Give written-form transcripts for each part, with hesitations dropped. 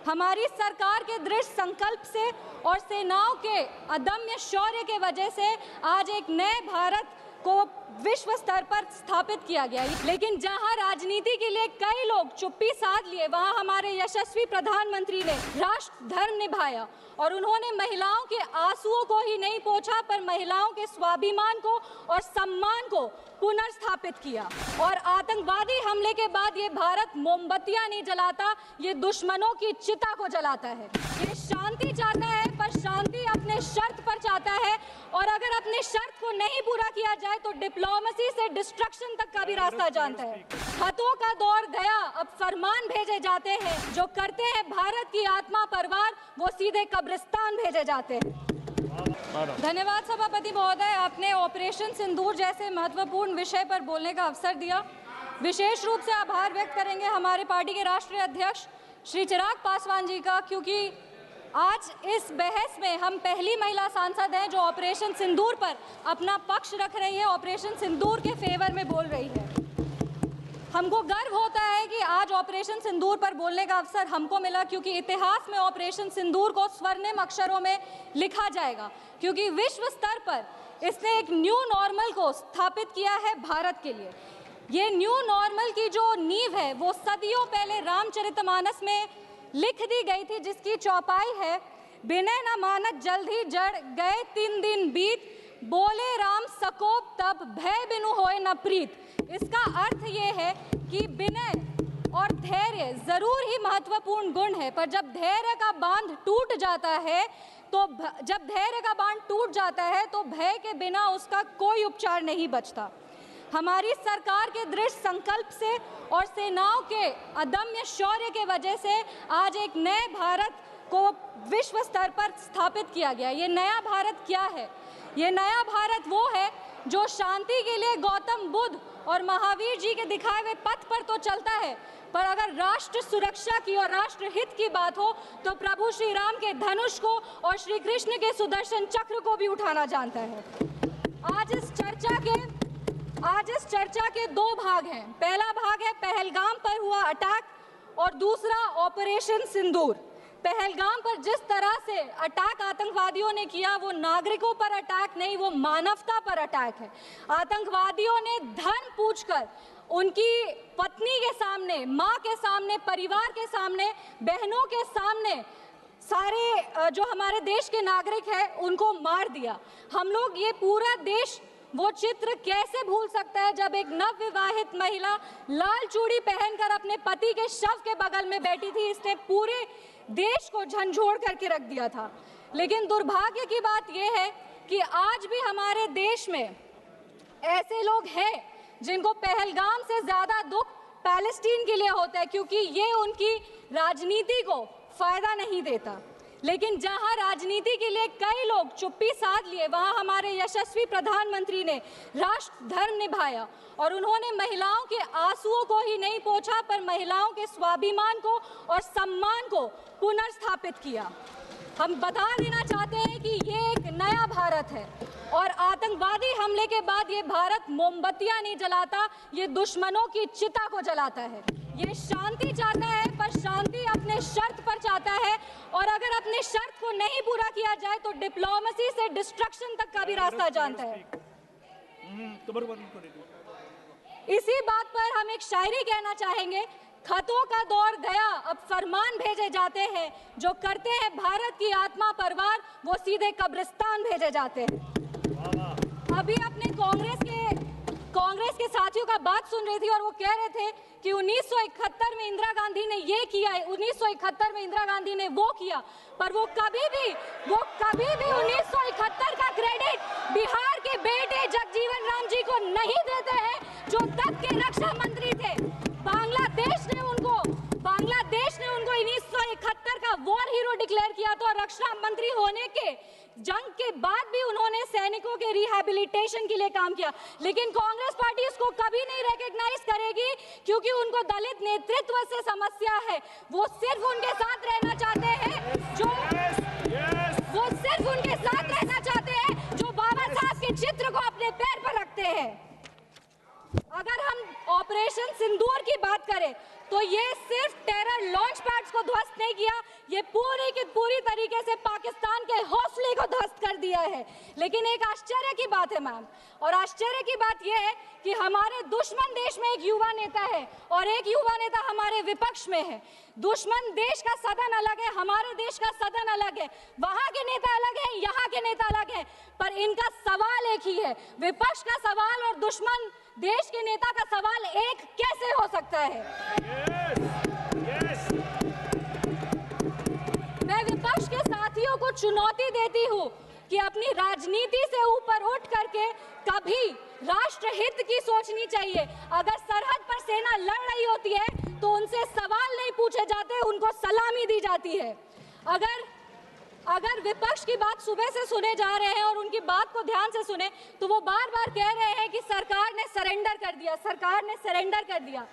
हमारी सरकार के दृढ़ संकल्प से और सेनाओं के अदम्य शौर्य के वजह से आज एक नए भारत को विश्व स्तर पर स्थापित किया गया। लेकिन जहां राजनीति के लिए कई लोग चुप्पी साध लिए, वहां हमारे यशस्वी प्रधानमंत्री ने राष्ट्र धर्म निभाया और उन्होंने महिलाओं के आंसुओं को ही नहीं पोंछा, पर महिलाओं के स्वाभिमान को और सम्मान को पुनर्स्थापित किया। और आतंकवादी हमले के बाद ये भारत मोमबत्तियां नहीं जलाता, ये दुश्मनों की चिता को जलाता है। ये शांति चाहता है, पर शांति अपने शर्त पर चाहता है, और अगर अपने शर्त को नहीं पूरा किया जाए तो डिप्लोमेसी से डिस्ट्रक्शन तक का भी रास्ता जानता है। खतों का दौर गया, अब फरमान भेजे जाते हैं। जो करते हैं भारत की आत्मा परवार, वो सीधे कब्रिस्तान भेजे जाते हैं। धन्यवाद सभापति महोदय, आपने ऑपरेशन सिंदूर जैसे महत्वपूर्ण विषय पर बोलने का अवसर दिया। विशेष रूप से आभार व्यक्त करेंगे हमारे पार्टी के राष्ट्रीय अध्यक्ष श्री चिराग पासवान जी का, क्योंकि आज इस बहस में हम पहली महिला सांसद हैं जो ऑपरेशन सिंदूर पर अपना पक्ष रख रही है, ऑपरेशन सिंदूर के फेवर में बोल रही है। हमको गर्व होता है कि आज ऑपरेशन सिंदूर पर बोलने का अवसर हमको मिला, क्योंकि इतिहास में ऑपरेशन सिंदूर को स्वर्णिम अक्षरों में लिखा जाएगा, क्योंकि विश्व स्तर पर इसने एक न्यू नॉर्मल को स्थापित किया है भारत के लिए। ये न्यू नॉर्मल की जो नींव है वो सदियों पहले रामचरितमानस में लिख दी गई थी, जिसकी चौपाई है, बिनय न मानत जल्द ही जड़ गए 3 दिन बीत, बोले राम सकोप तब भय बिनु होए न प्रीत। इसका अर्थ ये है कि विनय और धैर्य जरूर ही महत्वपूर्ण गुण है, पर जब धैर्य का बांध टूट जाता है तो भय के बिना उसका कोई उपचार नहीं बचता। हमारी सरकार के दृढ़ संकल्प से और सेनाओं के अदम्य शौर्य के वजह से आज एक नए भारत को विश्व स्तर पर स्थापित किया गया। ये नया भारत क्या है? ये नया भारत वो है जो शांति के लिए गौतम बुद्ध और महावीर जी के दिखाए हुए पथ पर तो चलता है, पर अगर राष्ट्र सुरक्षा की और राष्ट्र हित की बात हो तो प्रभु श्री राम के धनुष को और श्री कृष्ण के सुदर्शन चक्र को भी उठाना जानता है। आज इस चर्चा के 2 भाग हैं। पहला भाग है पहलगाम पर हुआ अटैक और दूसरा ऑपरेशन सिंदूर। पहलगाम पर जिस तरह से अटैक आतंकवादियों ने किया, वो नागरिकों पर अटैक नहीं, वो मानवता पर अटैक है। आतंकवादियों ने धर्म पूछकर उनकी पत्नी के सामने, माँ के सामने, परिवार के सामने, बहनों के सामने सारे जो हमारे देश के नागरिक हैं उनको मार दिया। हम लोग ये पूरा देश वो चित्र कैसे भूल सकता है जब एक नवविवाहित महिला लाल चूड़ी पहनकर अपने पति के शव के बगल में बैठी थी। इसने पूरे देश को झंझोड़ करके रख दिया था। लेकिन दुर्भाग्य की बात यह है कि आज भी हमारे देश में ऐसे लोग हैं जिनको पहलगाम से ज्यादा दुख पैलेस्टीन के लिए होता है, क्योंकि ये उनकी राजनीति को फायदा नहीं देता। लेकिन जहां राजनीति के लिए कई लोग चुप्पी साध लिए, वहां हमारे यशस्वी प्रधानमंत्री ने राष्ट्र धर्म निभाया और उन्होंने महिलाओं के आंसुओं को ही नहीं पोंछा, पर महिलाओं के स्वाभिमान को और सम्मान को पुनर्स्थापित किया। हम बता देना चाहते हैं कि ये एक नया भारत है और आतंकवादी हमले के बाद ये भारत मोमबत्तियां नहीं जलाता, ये दुश्मनों की चिता को जलाता है। ये शांति चाहता है, पर शांति अपने शर्त पर चाहता है, और अगर अपने शर्त को नहीं पूरा किया जाए तो डिप्लोमेसी से डिस्ट्रक्शन तक का भी रास्ता जानता है। इसी बात पर हम एक शायरी कहना चाहेंगे, खतों का दौर गया, अब फरमान भेजे जाते हैं। जो करते हैं भारत की आत्मा परवार, वो सीधे कब्रिस्तान भेजे जाते हैं। अभी अपने कांग्रेस के साथियों का बात सुन रही थी और वो कह रहे थे कि 1971 में इंदिरा गांधी ने ये किया है, 1971 में इंदिरा गांधी ने वो किया, पर वो कभी भी 1971 का क्रेडिट बिहार के बेटे जगजीवन राम जी को नहीं देते हैं, जो तब के रक्षा मंत्री थे। बांग्लादेश ने उनको 1971 का वॉर हीरो डिक्लेयर किया था, और रक्षा मंत्री होने के जंग के बाद भी उन्होंने सैनिकों के रिहैबिलिटेशन के लिए काम किया। लेकिन कांग्रेस पार्टी इसको कभी नहीं रिकॉग्नाइज करेगी, क्योंकि उनको दलित नेतृत्व से समस्या है। वो सिर्फ उनके साथ रहना चाहते हैं जो बाबा साहब के चित्र को अपने पैर पर रखते हैं। अगर हम ऑपरेशन सिंदूर की बात करें तो ये सिर्फ टेरर लॉन्च पैड्स को ध्वस्त नहीं किया, ये पूरी की पूरी तरीके से पाकिस्तान के हौसले को ध्वस्त कर दिया है। लेकिन एक आश्चर्य की बात है मैम, और आश्चर्य की बात यह है कि हमारे दुश्मन देश में एक युवा नेता है और एक युवा नेता हमारे विपक्ष में है। दुश्मन देश का सदन अलग है, हमारे देश का सदन अलग है, वहां के नेता अलग है, यहाँ के नेता अलग है, पर इनका सवाल एक ही है। विपक्ष का सवाल और दुश्मन देश के नेता का सवाल एक कैसे हो सकता है? मैं विपक्ष के साथियों को चुनौती देती हूँ कि अपनी राजनीति से ऊपर उठ करके कभी राष्ट्रहित की सोचनी चाहिए। अगर सरहद पर सेना लड़ रही होती है तो उनसे सवाल नहीं पूछे जाते, उनको सलामी दी जाती है। अगर विपक्ष की बात सुबह से सुने जा रहे हैं और उनकी बात को ध्यान से सुने तो वो बार बार कह रहे हैं कि सरकार ने सरेंडर कर दिया, सरकार ने सरेंडर कर दिया।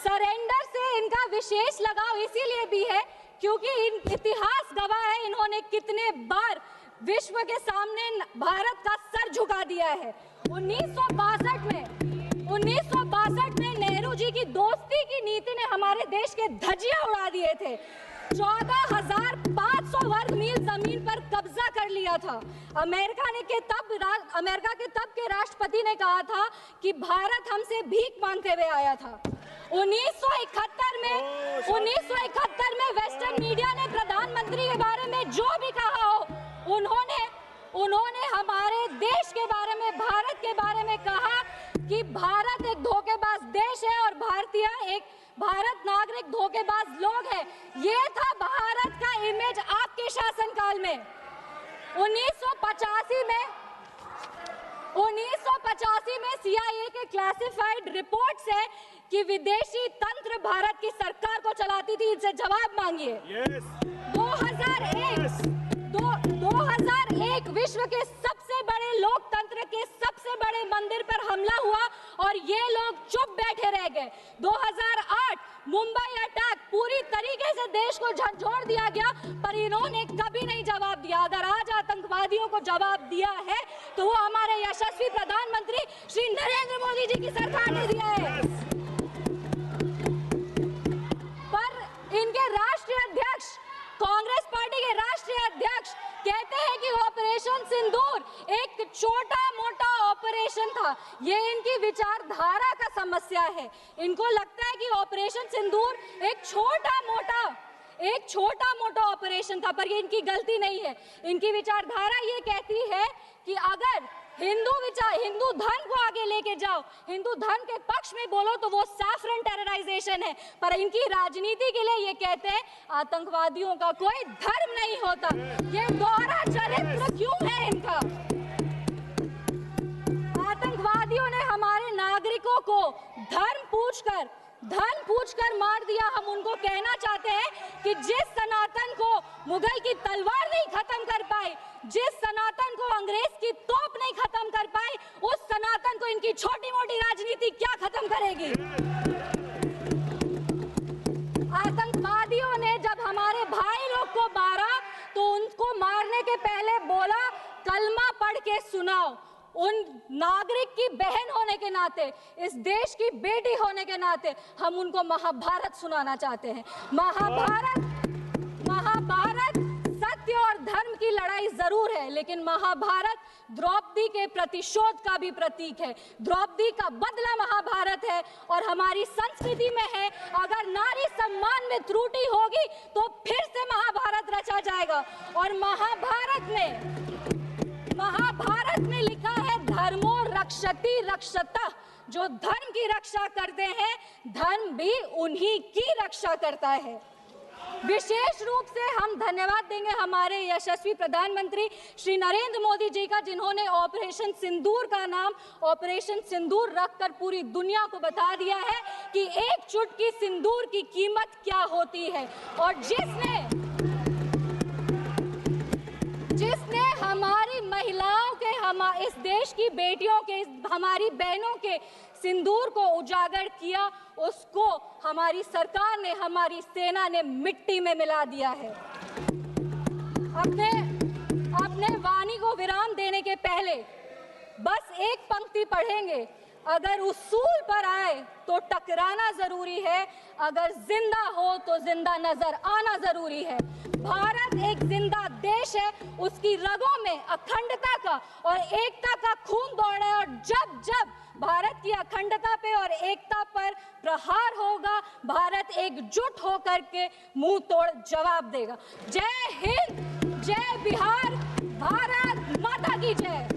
सरेंडर से इनका विशेष लगाव इसीलिए भी है क्योंकि इतिहास गवाह है इन्होंने कितने बार विश्व के सामने भारत का सर झुका दिया है। 1962 में नेहरू जी की दोस्ती की नीति ने हमारे देश के धज्जियां उड़ा दिए थे। 14,500 वर्ग मील जमीन पर कब्जा कर लिया था। अमेरिका के तब के राष्ट्रपति ने कहा था कि भारत हमसे भीख मांगते हुए आया था। 1971 में वेस्टर्न मीडिया ने प्रधानमंत्री के बारे में जो भी कहा हो, उन्होंने हमारे देश के बारे में, भारत के बारे में कहा कि भारत एक धोखेबाज देश है और भारत नागरिक धोखेबाज लोग हैं। ये था भारत का इमेज आपके शासनकाल में। 1985 में CIA के क्लासिफाइड रिपोर्ट्स है कि विदेशी तंत्र भारत की सरकार को चलाती थी। इनसे जवाब मांगिए। 2001 विश्व के सबसे बड़े लोकतंत्र के सबसे बड़े मंदिर पर हमला हुआ और ये लोग चुप बैठे रह गए। 2008 मुंबई अटैक, पूरी तरीके से देश को झंझोड़ दिया गया, पर इन्होंने कभी नहीं जवाब दिया। अगर आज आतंकवादियों को जवाब दिया है तो वो हमारे यशस्वी प्रधानमंत्री श्री नरेंद्र मोदी जी की सरकार ने दिया है। पर इनके राष्ट्रीय अध्यक्ष, कांग्रेस पार्टी के राष्ट्रीय अध्यक्ष कहते हैं कि ऑपरेशन सिंदूर एक छोटा मोटा ऑपरेशन था। ये इनकी विचारधारा का समस्या है। इनको लगता है कि ऑपरेशन सिंदूर एक छोटा मोटा ऑपरेशन था, पर ये इनकी गलती नहीं है। इनकी विचारधारा ये कहती है कि अगर हिंदू धर्म को आगे लेके जाओ, हिंदू धर्म के पक्ष में बोलो तो वो सैफरन टेरराइजेशन है। पर इनकी राजनीति के लिए ये कहते हैं आतंकवादियों का कोई धर्म नहीं होता। ये दोहरा चरित्र क्यों है इनका? आतंकवादियों ने हमारे नागरिकों को धर्म पूछकर मार दिया। हम उनको कहना चाहते हैं कि जिस सनातन को मुगल की तलवार नहीं खत्म कर पाई, जिस सनातन को अंग्रेज की तोप नहीं खत्म कर पाई, उस सनातन को इनकी छोटी मोटी राजनीति क्या खत्म करेगी? आतंकवादियों ने जब हमारे भाई लोग को मारा तो उनको मारने के पहले बोला कलमा पढ़ के सुनाओ। उन नागरिक की बहन होने के नाते, इस देश की बेटी होने के नाते हम उनको महाभारत सुनाना चाहते हैं। महाभारत सत्य और धर्म की लड़ाई जरूर है, लेकिन महाभारत द्रौपदी के प्रतिशोध का भी प्रतीक है। द्रौपदी का बदला महाभारत है और हमारी संस्कृति में है, अगर नारी सम्मान में त्रुटि होगी तो फिर से महाभारत रचा जाएगा। और महाभारत में लिखा है धर्मो रक्षति रक्षतः, जो धर्म की रक्षा करते हैं धर्म भी उन्हीं की रक्षा करता है। विशेष रूप से हम धन्यवाद देंगे हमारे यशस्वी प्रधानमंत्री श्री नरेंद्र मोदी जी का, जिन्होंने ऑपरेशन सिंदूर का नाम ऑपरेशन सिंदूर रखकर पूरी दुनिया को बता दिया है कि एक चुटकी सिंदूर की कीमत क्या होती है। और जिसने हमारी महिलाओं के, इस देश की बेटियों के, हमारी बहनों के सिंदूर को उजागर किया, उसको हमारी सरकार ने, हमारी सेना ने मिट्टी में मिला दिया है। अपने वाणी को विराम देने के पहले बस एक पंक्ति पढ़ेंगे। अगर उसूल पर आए तो टकराना जरूरी है, अगर जिंदा हो तो जिंदा नजर आना जरूरी है। भारत एक जिंदा देश है, उसकी रगों में अखंडता का और एकता का खून दौड़ रहा है और जब जब भारत की अखंडता पे और एकता पर प्रहार होगा, भारत एकजुट होकर के मुंह तोड़ जवाब देगा। जय हिंद, जय बिहार, भारत माता की जय।